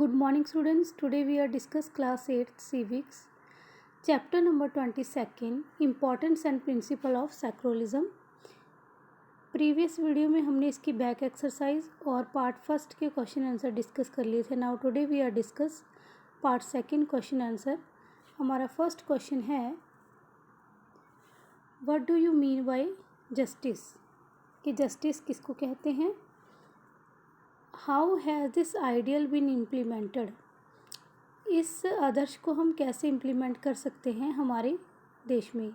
Good morning students. Today we are discuss class 8 civics chapter number 22 importance and principle of secularism. Previous video में हमने इसकी back exercise और part first के question answer discuss कर लिए थे. Now today we are discuss part second question answer. हमारा first question है what do you mean by justice, कि जस्टिस किसको कहते हैं. How has this ideal been implemented, इस आदर्श को हम कैसे इम्प्लीमेंट कर सकते हैं हमारे देश में.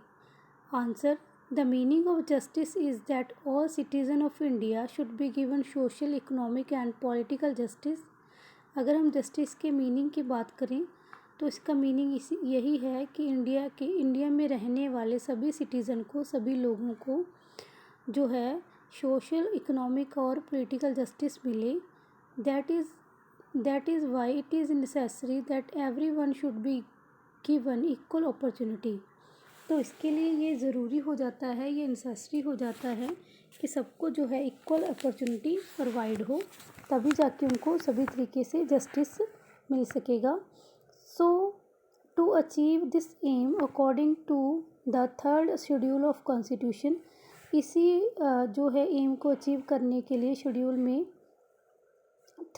Answer, the meaning of justice is that all citizen of India should be given social, economic and political justice. अगर हम जस्टिस के मीनिंग की बात करें तो इसका मीनिंग यही है कि इंडिया में रहने वाले सभी सिटीज़न को, सभी लोगों को जो है सोशल, इकोनॉमिक और पॉलिटिकल जस्टिस मिले. That is why it is necessary that everyone should be given equal opportunity. तो इसके लिए ये ज़रूरी हो जाता है, ये नेसेसरी हो जाता है कि सबको जो है इक्वल अपॉर्चुनिटी प्रोवाइड हो, तभी जाके उनको सभी तरीके से जस्टिस मिल सकेगा. So to achieve this aim according to the third schedule of constitution, इसी जो है एम को अचीव करने के लिए शेड्यूल में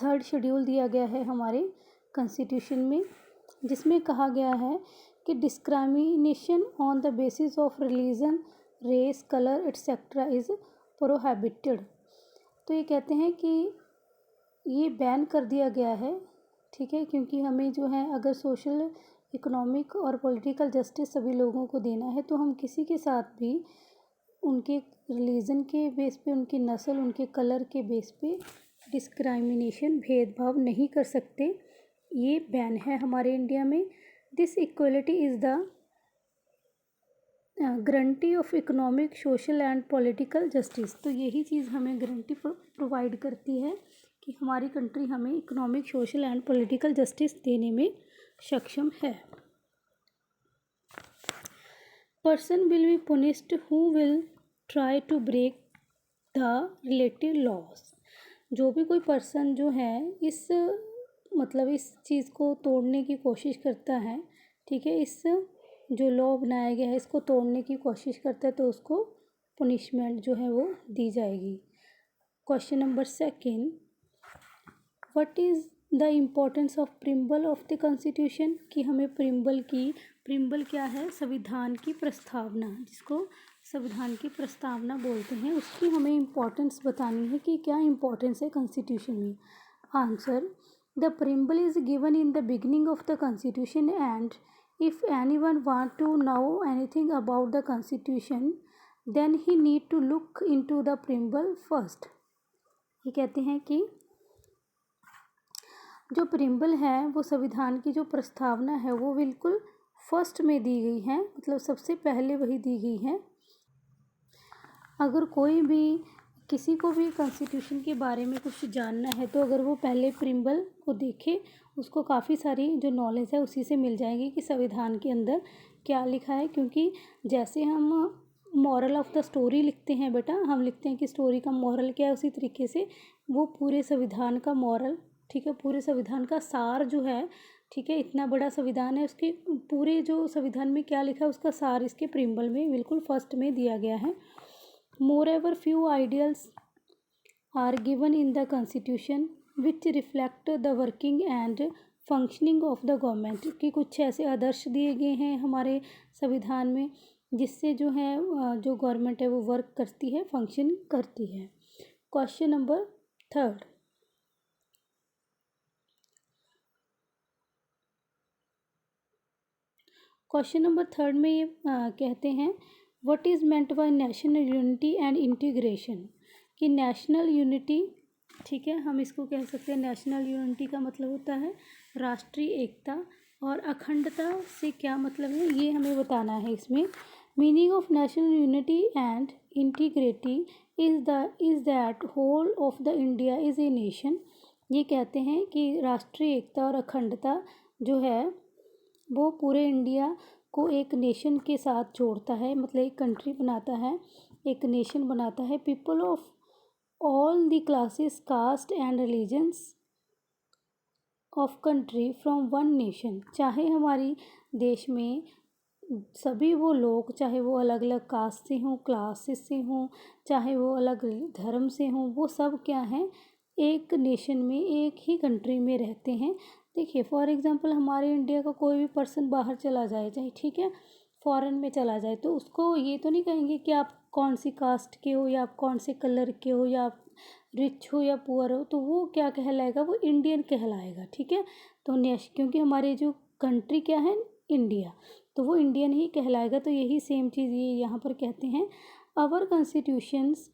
थर्ड शेड्यूल दिया गया है हमारे कॉन्स्टिट्यूशन में, जिसमें कहा गया है कि discrimination on the basis of religion, race, colour etcetera is prohibited. तो ये कहते हैं कि ये बैन कर दिया गया है, ठीक है, क्योंकि हमें जो है अगर सोशल, इकोनॉमिक और पॉलिटिकल जस्टिस सभी लोगों को देना है तो हम किसी के साथ भी उनके रिलीजन के बेस पे, उनकी नस्ल, उनके कलर के बेस पे डिस्क्रिमिनेशन, भेदभाव नहीं कर सकते. ये बैन है हमारे इंडिया में. This equality is the guarantee of economic, social and political justice. तो यही चीज़ हमें गारंटी प्रोवाइड करती है कि हमारी कंट्री हमें economic, social and political justice देने में सक्षम है. Person will be punished who will try to break the relative laws. जो भी कोई पर्सन जो है इस चीज़ को तोड़ने की कोशिश करता है, ठीक है, इस जो लॉ बनाया गया है इसको तोड़ने की कोशिश करता है, तो उसको पुनिशमेंट जो है वो दी जाएगी. Question number second, what is the importance of preamble of the constitution, कि हमें प्रिम्बल क्या है, संविधान की प्रस्तावना, जिसको संविधान की प्रस्तावना बोलते हैं, उसकी हमें इम्पोर्टेंस बतानी है कि क्या इम्पोर्टेंस है कॉन्स्टिट्यूशन में. Answer, the preamble is given in the beginning of the constitution and if anyone want to know anything about the constitution then he need to look into the preamble first. ये कहते हैं कि जो preamble है वो संविधान की जो प्रस्तावना है वो बिल्कुल फर्स्ट में दी गई है, मतलब सबसे पहले वही दी गई है. अगर कोई भी, किसी को भी कॉन्स्टिट्यूशन के बारे में कुछ जानना है तो अगर वो पहले प्रिम्बल को देखे, उसको काफ़ी सारी जो नॉलेज है उसी से मिल जाएगी कि संविधान के अंदर क्या लिखा है. क्योंकि जैसे हम मॉरल ऑफ द स्टोरी लिखते हैं बेटा, हम लिखते हैं कि स्टोरी का मॉरल क्या है, उसी तरीके से वो पूरे संविधान का मॉरल, ठीक है, पूरे संविधान का सार जो है, ठीक है, इतना बड़ा संविधान है, उसके पूरे जो संविधान में क्या लिखा है उसका सार इसके प्रिम्बल में बिल्कुल फर्स्ट में दिया गया है. Moreover, few ideals are given in the Constitution which reflect the working and functioning of the government, कि कुछ ऐसे आदर्श दिए गए हैं हमारे संविधान में जिससे जो है जो गवर्नमेंट है वो वर्क करती है, फंक्शन करती है. Question number third, question number third में ये कहते हैं what is meant by national unity and integration, कि नेशनल यूनिटी, ठीक है, हम इसको कह सकते हैं, नेशनल यूनिटी का मतलब होता है राष्ट्रीय एकता, और अखंडता से क्या मतलब है ये हमें बताना है इसमें. Meaning of national unity and integrity is that whole of the India is a nation. ये कहते हैं कि राष्ट्रीय एकता और अखंडता जो है वो पूरे इंडिया को एक नेशन के साथ जोड़ता है, मतलब एक कंट्री बनाता है, एक नेशन बनाता है. People of all the classes, caste and religions of country from one nation, चाहे हमारी देश में सभी वो लोग, चाहे वो अलग अलग कास्ट से हों, क्लासेस से हों, चाहे वो अलग धर्म से हों, वो सब क्या हैं, एक नेशन में, एक ही कंट्री में रहते हैं। देखिए फॉर एग्जांपल हमारे इंडिया का कोई भी पर्सन बाहर चला जाए, चाहे ठीक है फॉरेन में चला जाए, तो उसको ये तो नहीं कहेंगे कि आप कौन सी कास्ट के हो या आप कौन से कलर के हो या आप रिच हो या पुअर हो, तो वो क्या कहलाएगा, वो इंडियन कहलाएगा। ठीक है, तो क्योंकि हमारे जो कंट्री क्या है, इंडिया, तो वो इंडियन ही कहलाएगा। तो यही सेम चीज़ ये यहाँ पर कहते हैं, our constitutions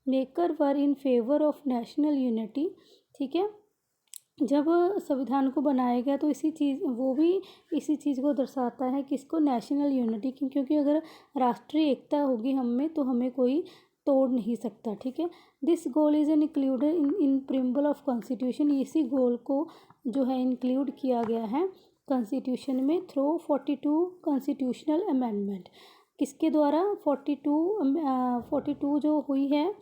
maker were in favour of national unity. ठीक है, जब संविधान को बनाया गया तो वो भी इसी चीज़ को दर्शाता है, किसको, नेशनल यूनिटी, क्योंकि अगर राष्ट्रीय एकता होगी हम में तो हमें कोई तोड़ नहीं सकता। ठीक है, this goal is included in preamble of constitution, इसी गोल को जो है इंक्लूड किया गया है कॉन्स्टिट्यूशन में थ्रू 42 कॉन्स्टिट्यूशनल अमेंडमेंट। किसके द्वारा, 42 जो हुई है,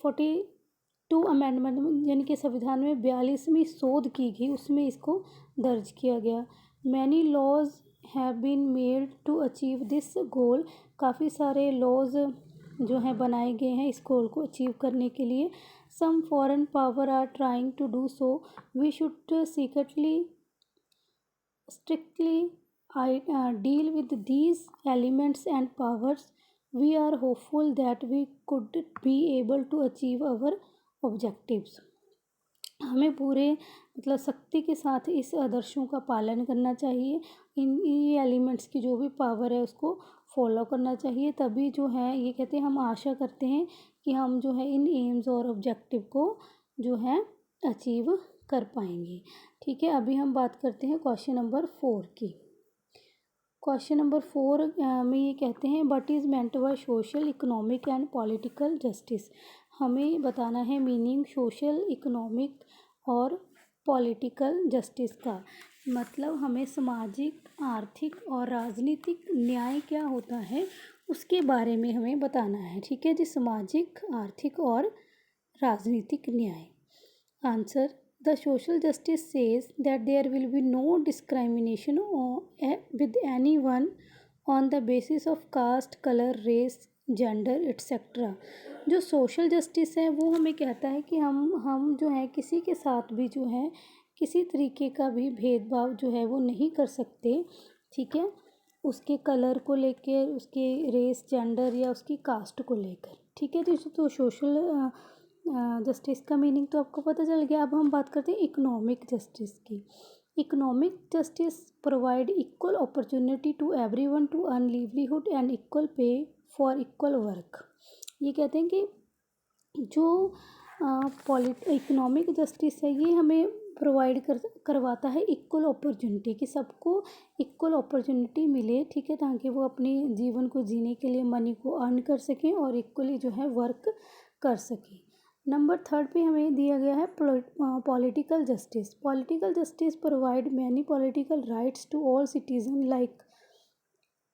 42 अमेंडमेंट, यानी कि संविधान में 42वीं शोध की गई, उसमें इसको दर्ज किया गया। Many laws have been made to achieve this goal, काफ़ी सारे लॉज जो हैं बनाए गए हैं इस गोल को अचीव करने के लिए। Some foreign power are trying to do so, we should strictly deal with these elements and powers. We are hopeful that we could be able to achieve our objectives. हमें पूरे मतलब शक्ति के साथ इस आदर्शों का पालन करना चाहिए, इन एलिमेंट्स की जो भी पावर है उसको फॉलो करना चाहिए, तभी जो है ये कहते हैं हम आशा करते हैं कि हम जो है इन एम्स और ऑब्जेक्टिव को जो है अचीव कर पाएंगे। ठीक है, अभी हम बात करते हैं क्वेश्चन नंबर 4 की। क्वेश्चन नंबर 4 में ये कहते हैं, what is meant by social, economic and political justice. हमें बताना है मीनिंग सोशल, इकोनॉमिक और पॉलिटिकल जस्टिस का, मतलब हमें सामाजिक, आर्थिक और राजनीतिक न्याय क्या होता है उसके बारे में हमें बताना है। ठीक है जी, सामाजिक, आर्थिक और राजनीतिक न्याय। Answer, the social justice says that there will be no discrimination with anyone on the basis of caste, color, race, gender etcetera. जो सोशल जस्टिस है वो हमें कहता है कि हम जो है किसी के साथ भी जो है किसी तरीके का भी भेदभाव जो है वो नहीं कर सकते। ठीक है, उसके कलर को लेकर, उसके रेस, जेंडर या उसकी कास्ट को लेकर। ठीक है, तो सोशल जस्टिस का मीनिंग तो आपको पता चल गया। अब हम बात करते हैं इकोनॉमिक जस्टिस की। Economic justice provide equal opportunity to everyone to earn livelihood and equal pay for equal work. ये कहते हैं कि जो इकोनॉमिक जस्टिस है ये हमें प्रोवाइड करवाता है इक्वल अपॉर्चुनिटी, कि सबको इक्वल अपॉर्चुनिटी मिले। ठीक है, ताकि वो अपने जीवन को जीने के लिए मनी को अर्न कर सकें और इक्वली जो है वर्क कर सकें। नंबर 3 पे हमें दिया गया है political justice. Political justice provide many political rights to all citizen like.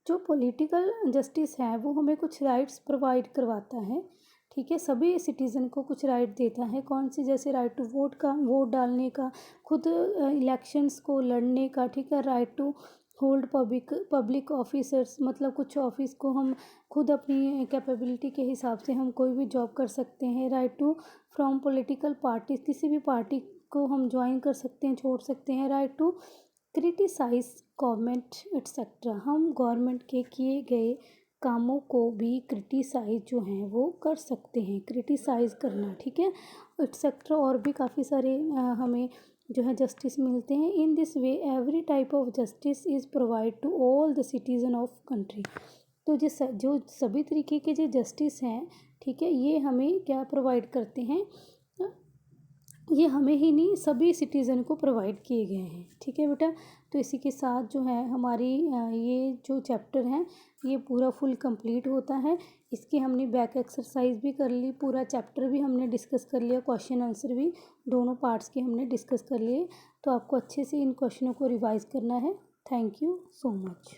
जो पॉलिटिकल जस्टिस है वो हमें कुछ राइट्स प्रोवाइड करवाता है। ठीक है, सभी सिटीज़न को कुछ राइट देता है। कौन सी, जैसे राइट टू वोट का, वोट डालने का, खुद इलेक्शंस को लड़ने का। ठीक है, right to hold public officers, मतलब कुछ ऑफिस को हम खुद अपनी कैपेबिलिटी के हिसाब से हम कोई भी जॉब कर सकते हैं। Right to from political parties, किसी भी पार्टी को हम ज्वाइन कर सकते हैं, छोड़ सकते हैं। Right to criticise government etcetera, हम गवर्नमेंट के किए गए कामों को भी क्रिटिसाइज जो हैं वो कर सकते हैं, क्रिटिसाइज़ करना। ठीक है, एट्सेट्रा, और भी काफ़ी सारे हमें जो है जस्टिस मिलते हैं। In this way every type of justice is provide to all the citizen of country. तो जो सभी तरीके के जो जस्टिस हैं, ठीक है, ये हमें क्या प्रोवाइड करते हैं, ये हमें ही नहीं सभी सिटीज़न को प्रोवाइड किए गए हैं। ठीक है बेटा, तो इसी के साथ जो है हमारी ये जो चैप्टर हैं ये पूरा फुल कंप्लीट होता है। इसकी हमने बैक एक्सरसाइज भी कर ली, पूरा चैप्टर भी हमने डिस्कस कर लिया, क्वेश्चन आंसर भी दोनों पार्ट्स के हमने डिस्कस कर लिए। तो आपको अच्छे से इन क्वेश्चनों को रिवाइज करना है। Thank you so much.